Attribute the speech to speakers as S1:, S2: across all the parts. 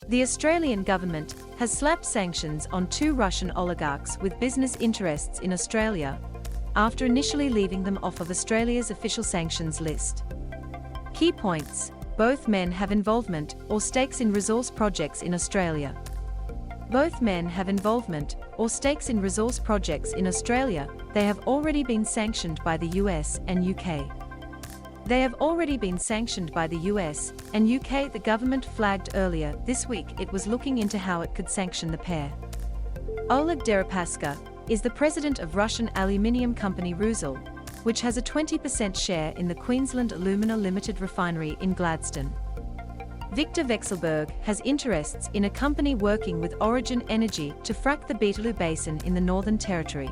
S1: The Australian government has slapped sanctions on 2 Russian oligarchs with business interests in Australia, after initially leaving them off of Australia's official sanctions list. Key points: both men have involvement or stakes in resource projects in Australia. Both men have involvement or stakes in resource projects in Australia. They have already been sanctioned by the US and UK. They have already been sanctioned by the US and UK. The government flagged earlier this week it was looking into how it could sanction the pair. Oleg Deripaska is the president of Russian aluminium company Rusal, which has a 20% share in the Queensland Alumina Limited refinery in Gladstone. Victor Vekselberg has interests in a company working with Origin Energy to frack the Beetaloo Basin in the Northern Territory.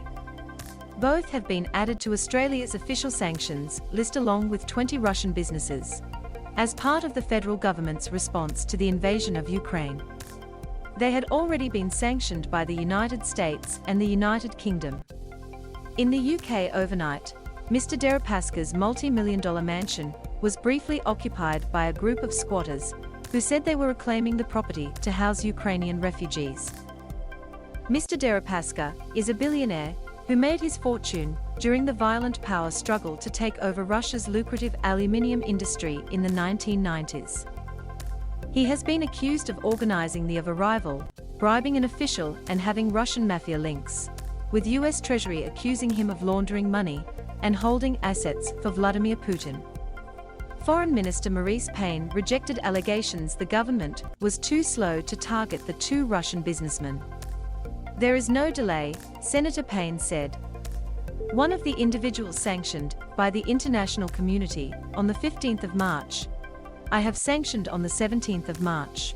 S1: Both have been added to Australia's official sanctions list along with 20 Russian businesses, as part of the federal government's response to the invasion of Ukraine. They had already been sanctioned by the United States and the United Kingdom. In the UK overnight, Mr. Deripaska's multi-million-dollar mansion was briefly occupied by a group of squatters who said they were reclaiming the property to house Ukrainian refugees. Mr. Deripaska is a billionaire who made his fortune during the violent power struggle to take over Russia's lucrative aluminium industry in the 1990s. He has been accused of organizing the arrival, bribing an official and having Russian mafia links, with US Treasury accusing him of laundering money and holding assets for Vladimir Putin. Foreign Minister Maurice Payne rejected allegations the government was too slow to target the 2 Russian businessmen. There is no delay, Senator Payne said. One of the individuals sanctioned by the international community on the 15th of March. I have sanctioned on the 17th of March.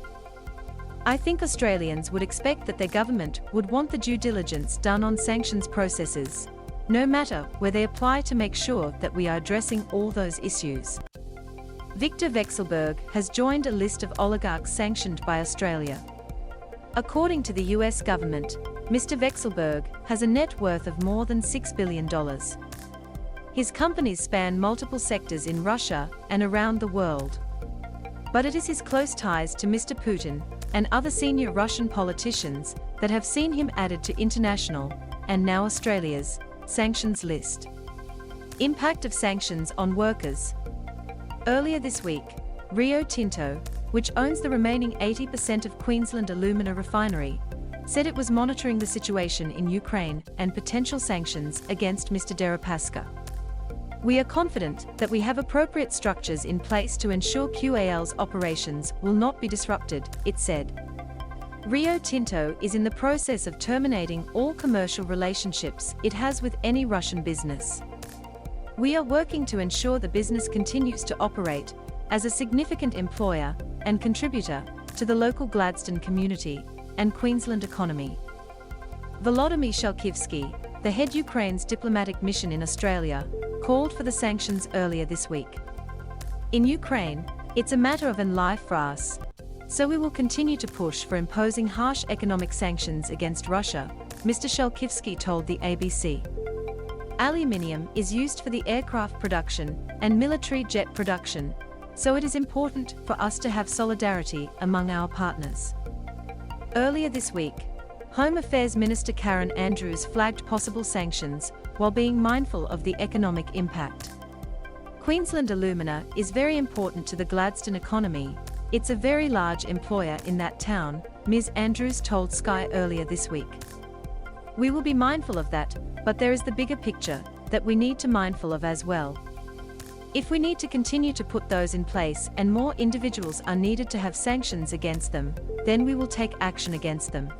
S1: I think Australians would expect that their government would want the due diligence done on sanctions processes, no matter where they apply, to make sure that we are addressing all those issues. Victor Vekselberg has joined a list of oligarchs sanctioned by Australia. According to the US government, Mr. Vekselberg has a net worth of more than $6 billion. His companies span multiple sectors in Russia and around the world. But it is his close ties to Mr. Putin and other senior Russian politicians that have seen him added to international, and now Australia's, sanctions list. Impact of sanctions on workers. Earlier this week, Rio Tinto, which owns the remaining 80% of Queensland Alumina Refinery, said it was monitoring the situation in Ukraine and potential sanctions against Mr. Deripaska. We are confident that we have appropriate structures in place to ensure QAL's operations will not be disrupted, it said. Rio Tinto is in the process of terminating all commercial relationships it has with any Russian business. We are working to ensure the business continues to operate as a significant employer and contributor to the local Gladstone community and Queensland economy. Volodymyr Shalkivsky, the head Ukraine's diplomatic mission in Australia, called for the sanctions earlier this week. In Ukraine, it's a matter of life for us, so we will continue to push for imposing harsh economic sanctions against Russia, Mr. Shalkivsky told the ABC. Aluminium is used for the aircraft production and military jet production, so it is important for us to have solidarity among our partners. Earlier this week, Home Affairs Minister Karen Andrews flagged possible sanctions while being mindful of the economic impact. Queensland Alumina is very important to the Gladstone economy. It's a very large employer in that town, Ms. Andrews told Sky earlier this week. We will be mindful of that, but there is the bigger picture that we need to be mindful of as well. If we need to continue to put those in place and more individuals are needed to have sanctions against them, then we will take action against them.